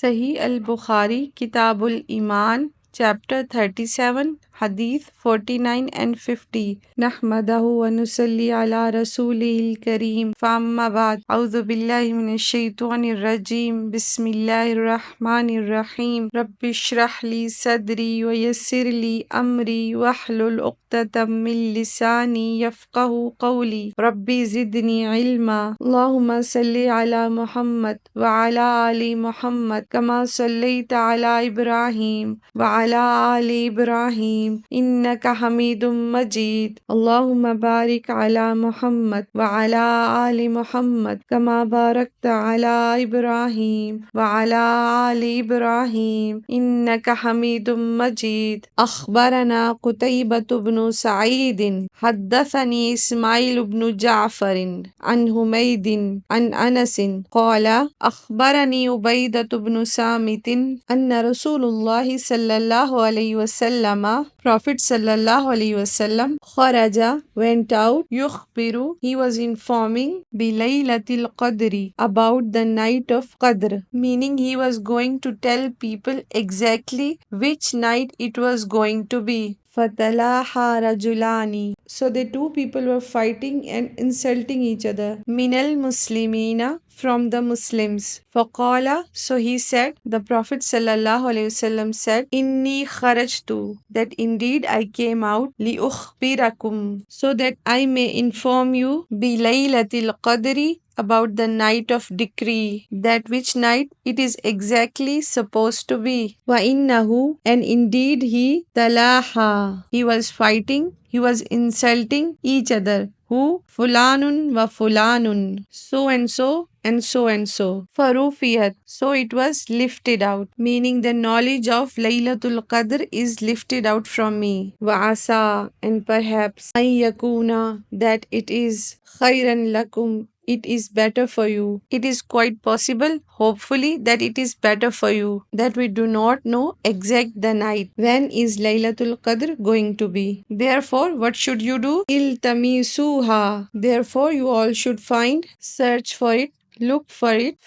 صحیح البخاری کتاب الایمان چیپٹر 37 حدیث 49 and 50 نحمدہ ونصلی علی رسولہ الکریم فاما بعد اعوذ باللہ من الشیطان الرجیم بسم اللہ الرحمن الرحیم رب اشرح لی صدری ویسر لی امری واحلل عقدۃ من لسانی یفقہوا قولی رب زدنی علما اللہم صلی علی محمد وعلی آل محمد كما صليت على إبراهيم وعلى آل إبراهيم إنك حميد مجيد اللهم بارك على محمد وعلى آل محمد كما باركت على إبراهيم وعلى آل إبراهيم إنك حميد مجيد أخبرنا قتيبة بن سعيد حدثني إسماعيل بن جعفر عن حميد عن أنس قال أخبرني عبيدة بن سامت ان رسول اللہ صلی اللہ علیہ وسلم Prophet sallallahu alaihi wasallam خرج went out يخبر he was informing بليلة القدر about the night of Qadr, meaning he was going to tell people exactly which night it was going to be. فَتَلَاحَى رَجُلَانِ So the two people were fighting and insulting each other. مِنَ الْمُسْلِمِينَ From the Muslims. فَقَالَ So he said, the Prophet sallallahu alaihi wasallam said, إِنِّي خَرَجْتُ That indeed I came out لِأُخْبِرَكُمْ So that I may inform you بِلَيْلَةِ الْقَدْرِ about the night of decree, that which night it is exactly supposed to be. وَإِنَّهُ And indeed he تَلَاحَى He was fighting, he was insulting each other. Who? Fulanun wa fulanun. So and so and so and so. Farufiyat. So it was lifted out. Meaning the knowledge of Laylatul Qadr is lifted out from me. Wa And perhaps ay yakuna that it is khairan lakum. It is better for you. It is quite possible, hopefully, that it is better for you, that we do not know exact the night. When is Laylatul Qadr going to be? Therefore, what should you do? Iltamisuha. Therefore, you all should find, search for it, look for it,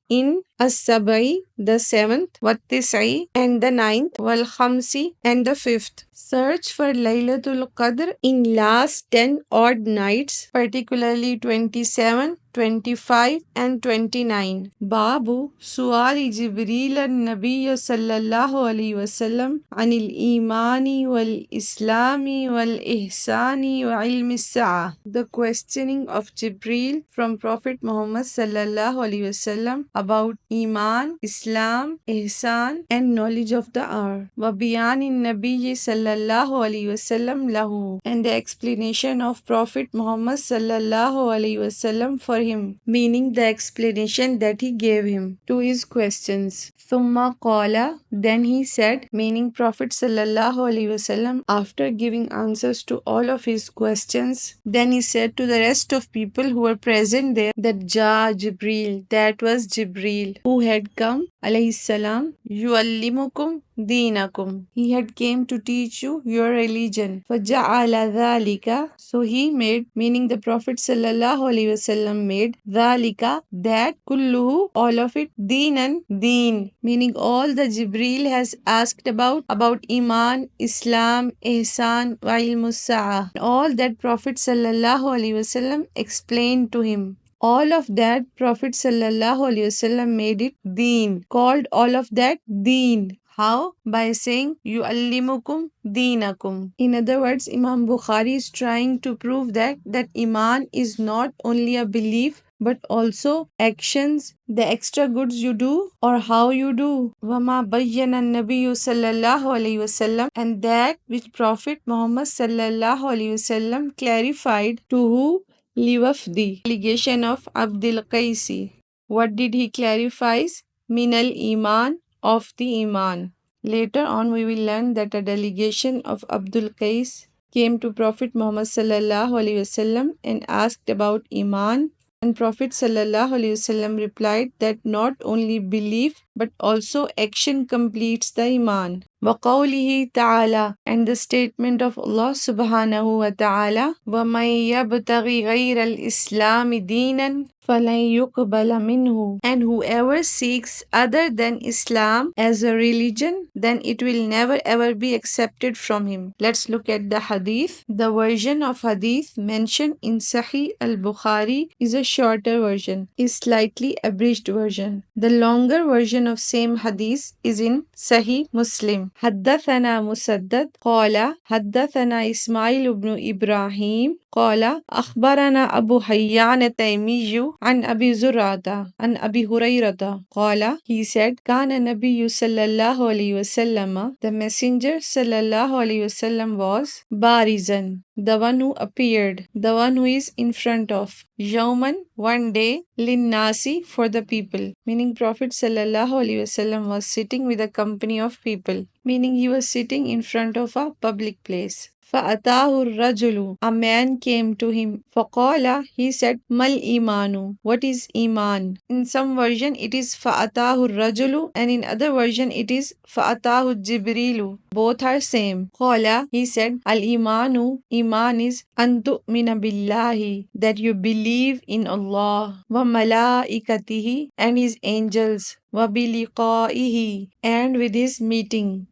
in as-sabai, the seventh, wat-tis'i, and the ninth, wal-khamsi, and the fifth. Search for Laylatul Qadr in last 10 odd nights, particularly 27, 25 and 29. Babu Suali Jibreel al-Nabiy sallallahu alayhi wasallam anil imani wal islami wal ihsani wa ilmi as-sa'a. The questioning of Jibreel from Prophet Muhammad sallallahu alayhi wasallam about Iman, Islam, Ihsan and knowledge of the hour. Wa biyanin Nabiy sallallahu alayhi wasallam lahu. And the explanation of Prophet Muhammad sallallahu alayhi wasallam for him, meaning the explanation that he gave him to his questions. Thumma qala, then he said, meaning Prophet sallallahu alaihi wasallam, after giving answers to all of his questions, then he said to the rest of people who were present there that Jibreel, that was Jibreel, who had come alayhi salam, yuallimukum deenakum. He had came to teach you your religion. فَجَعَلَ ذَلِكَ So he made, meaning the Prophet sallallahu alaihi wasallam made, ذَلِكَ that kulluhu, all of it, deenan, deen, meaning all the Jibreel has asked about Iman, Islam, Ihsan, wa ilmus sa'a. All that Prophet sallallahu alaihi wasallam explained to him. All of that Prophet sallallahu alaihi wasallam made it deen, called all of that deen. How? By saying yu'allimukum deenakum. In other words, Imam Bukhari is trying to prove that Iman is not only a belief but also actions, the extra goods you do or how you do. وَمَا بَيَّنَ النَّبِيُّ صَلَّى اللَّهُ عَلَيْهِ وَسَلَّمَ And that which Prophet Muhammad sallallahu alaihi wasallam clarified to who? Liwafdi, delegation of Abdul Qaisi. What did he clarify? Minal Iman, of the Iman. Later on we will learn that a delegation of Abdul Qais came to Prophet Muhammad sallallahu alaihi wasallam and asked about Iman, and Prophet sallallahu alaihi wasallam replied that not only belief but also action completes the iman. وَقَوْلِهِ تَعَالَى, and the statement of Allah subhanahu wa ta'ala, وَمَن يَبْتَغِ غَيْرَ الْإِسْلَامِ دِينًا فَلَن يُقْبَلَ مِنْهُ, and whoever seeks other than Islam as a religion, then it will never ever be accepted from him. Let's look at the hadith. The version of hadith mentioned in Sahih al-Bukhari is a shorter version, is slightly abridged version. The longer version of same hadith is in Sahih Muslim. حدثنا مسدد قال حدثنا إسماعيل بن إبراهيم قال أخبرنا أبو حيان التيمي عن أبي زرعة عن أبي هريرة قال, he said, كان النبي صلى الله عليه وسلم, the messenger صلى الله عليه وسلم was barizan, the one who appeared, the one who is in front of, yawman, one day, linnasi, for the people, meaning Prophet sallallahu alaihi wasallam was sitting with a company of people, meaning he was sitting in front of a public place. فَأَتَاهُ الرَّجُلُ, a man came to him. فَقَالَ, he said, mal imanu, what is iman? In some version it is فَأَتَاهُ الرَّجُلُ, and in other version it is فَأَتَاهُ الجِّبْرِيلُ. Both are same. قَالَ, he said, al-imanu, iman is أَن تُؤْمِنَ بِاللَّهِ, that you believe in Allah, وَمَلَائِكَتِهِ, and His angels, وَبِلِقَائِهِ, and with His meeting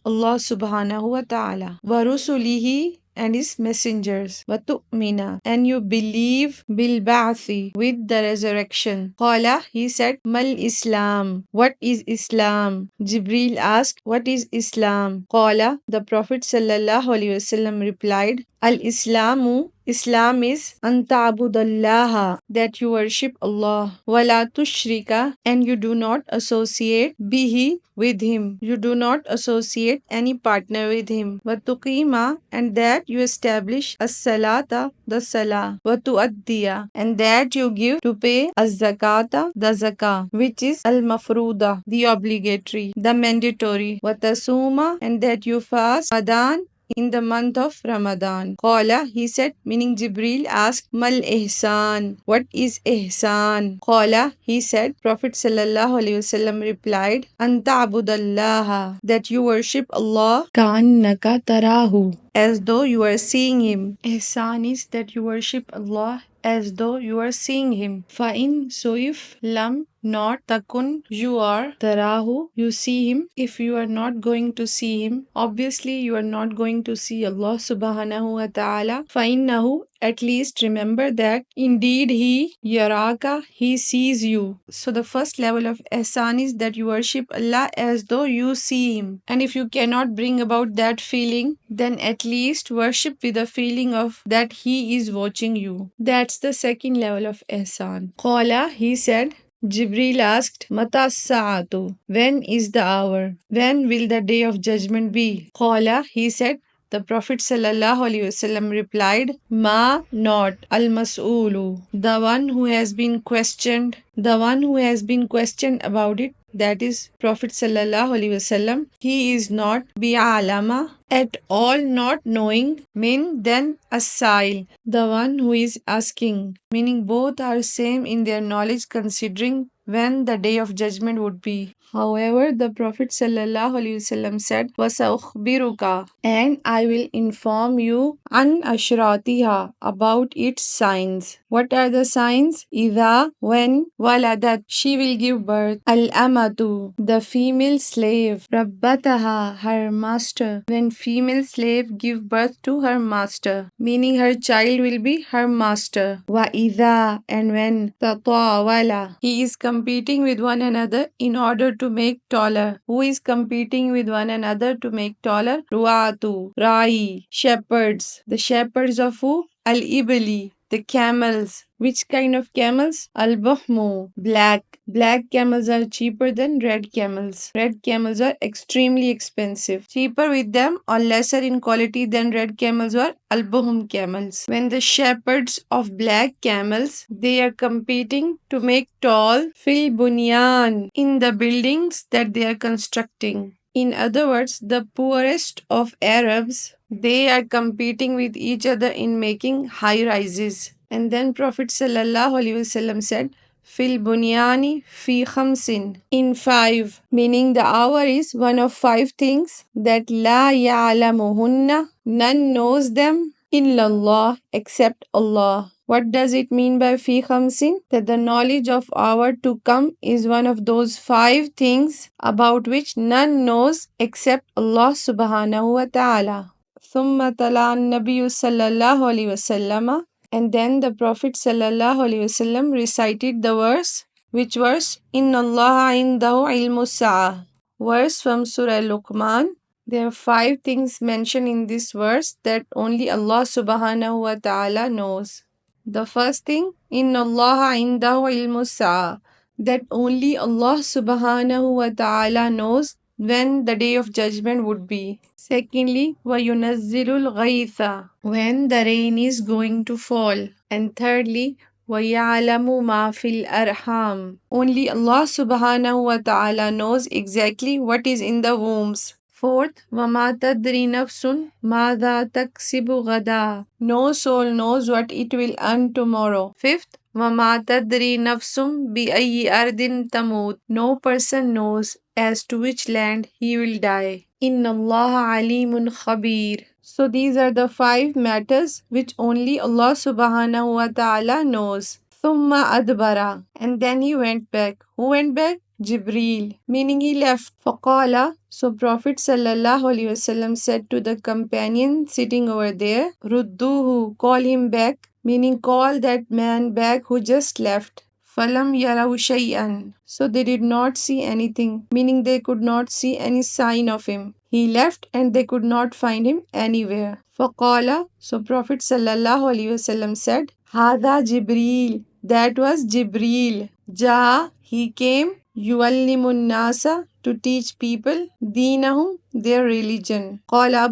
Allah subhanahu wa ta'ala, وَرُسُلِهِ, and His messengers, وَتُؤْمِنَ, and you believe بِالْبَعْثِ, with the resurrection. قَالَ, he said, mal Islam, what is Islam? Jibril asked, what is Islam? قَالَ, the Prophet sallallahu alaihi wasallam replied, al-Islamu, Islam is an ta'budallaha, that you worship Allah, wala tushrika, and you do not associate bihi, with him, you do not associate any partner with him, wa tuqima, and that you establish as-salata, the salah, wa tuaddiya, and that you give to pay az-zakata, the zakah, which is al-mafruda, the obligatory, the mandatory, wa tasuma, and that you fast Ramadan, in the month of Ramadan. Qala, he said, meaning Jibril asked, mal ihsan, what is ihsan? Qala, he said, Prophet sallallahu alaihi wasallam replied, an ta'budallaha, that you worship Allah ka'annaka tarahu, as though you are seeing him. Ihsan is that you worship Allah as though you are seeing him. Fa'in, so if lam, not takun, you are tarahu, you see him. If you are not going to see him, obviously you are not going to see Allah subhanahu wa ta'ala. Fa'innahu, at least remember that indeed he yaraka, he sees you. So the first level of ihsan is that you worship Allah as though you see him. And if you cannot bring about that feeling, then at least worship with a feeling of that he is watching you. That's the second level of ihsan. Qala, he said, Jibril asked, Mata sa'atu, when is the hour? When will the day of judgment be? Qala, he said, the Prophet sallallahu alaihi wasallam replied, Ma, not al-mas'ulu, the one who has been questioned, about it, that is Prophet sallallahu alaihi wasallam, he is not bi'alama, at all not knowing, min then as-sa'il, the one who is asking, meaning both are same in their knowledge considering when the day of judgment would be. However, the Prophet sallallahu alaihi wasallam said, "Wasaukhbiruka, and I will inform you an ashratiha, about its signs. What are the signs? Idha, when waladat, she will give birth. Al amatu, the female slave. Rabbataha, her master. When female slave give birth to her master, meaning her child will be her master. Wa idha, and when tatawala, he is competing with one another in order to make taller. Who is competing with one another to make taller? Ruatu, Rai, shepherds. The shepherds of who? Al-Ibli, the camels. Which kind of camels? Al-Buhmu, black. Black camels are cheaper than red camels. Red camels are extremely expensive. Cheaper with them or lesser in quality than red camels were Al-Buhum camels. When the shepherds of black camels, they are competing to make tall fil bunyan, in the buildings that they are constructing. In other words, the poorest of Arabs, they are competing with each other in making high rises. And then Prophet sallallahu alaihi wasallam said, fil bunyani fi khamsin, in 5, meaning the hour is one of 5 things that la ya'lamuhunna, none knows them, illallah, except Allah. What does it mean by fi khamsin? That the knowledge of hour to come is one of those 5 things about which none knows except Allah subhanahu wa ta'ala. ثم تلا النبي صلى الله عليه وسلم, and then the Prophet sallallahu alaihi wasallam recited the verse. Which verse? Inna Allah indahu ilmu sa'a. Verse from Surah Luqman. There are 5 things mentioned in this verse that only Allah subhanahu wa ta'ala knows. The first thing, Inna Allah indahu ilmu sa'a, that only Allah subhanahu wa ta'ala knows when the day of judgment would be. Secondly, وَيُنَزِّلُ الْغَيْثَ, when the rain is going to fall. And thirdly, وَيَعْلَمُ مَا فِي الْأَرْحَامِ, only Allah subhanahu wa ta'ala knows exactly what is in the wombs. Fourth, وَمَا تَدْرِي نَفْسٌ مَاذَا تَكْسِبُ غَدًا, no soul knows what it will earn tomorrow. Fifth, وَمَا تَدْرِي نَفْسٌ بِأَيِّ أَرْضٍ تَمُوتُ, no person knows as to which land he will die. Inna Allah alimun khabir. So these are the 5 matters which only Allah subhanahu wa ta'ala knows. Thumma adbara, and then he went back. Who went back? Jibreel, meaning he left. Faqala, so Prophet sallallahu alaihi wasallam said to the companion sitting over there, Rudduhu, call him back, meaning call that man back who just left. Falam yaraw shay'an, so they did not see anything, meaning they could not see any sign of him. He left and they could not find him anywhere. Faqala, so Prophet sallallahu alaihi wasallam said, Hada Jibreel, that was Jibreel. Ja, he came, yuallimun nasa, to teach people, deenahum, their religion. Qala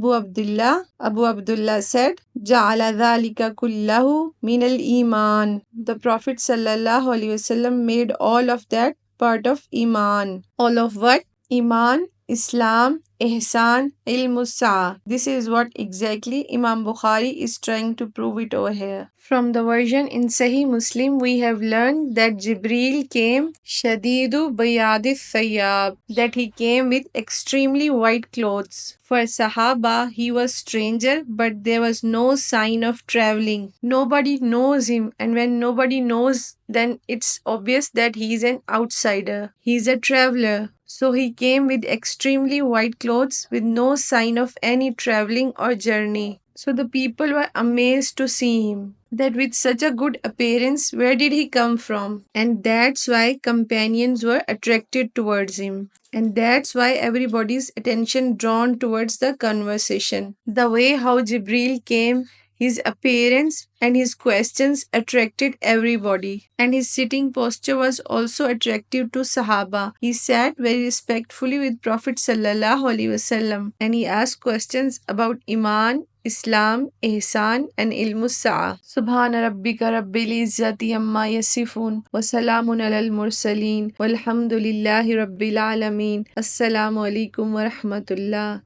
Abu Abdullah said, Ja'ala dhalika kullahu min al-iman. The Prophet sallallahu alaihi wasallam made all of that part of iman. All of what? Iman, Islam, Ihsan, Ilmu Sa'a. This is what exactly Imam Bukhari is trying to prove it over here. From the version in Sahih Muslim, we have learned that Jibreel came Shadidu Bayadith Thayyab, that he came with extremely white clothes. For Sahaba, he was stranger, but there was no sign of traveling. Nobody knows him, and when nobody knows, then it's obvious that he is an outsider. He is a traveler. So he came with extremely white clothes with no sign of any traveling or journey. So the people were amazed to see him, that with such a good appearance, where did he come from? And that's why companions were attracted towards him. And that's why everybody's attention drawn towards the conversation. The way how Jibreel came, his appearance and his questions attracted everybody. And his sitting posture was also attractive to Sahaba. He sat very respectfully with Prophet sallallahu alaihi wasallam, and he asked questions about Iman, Islam, Ihsan, and Ilmu Sa'a. Subhana rabbika rabbil izzati amma yasifun, wa salamun alal mursaleen, walhamdulillahi rabbil alameen. Assalamu alaikum wa rahmatullah.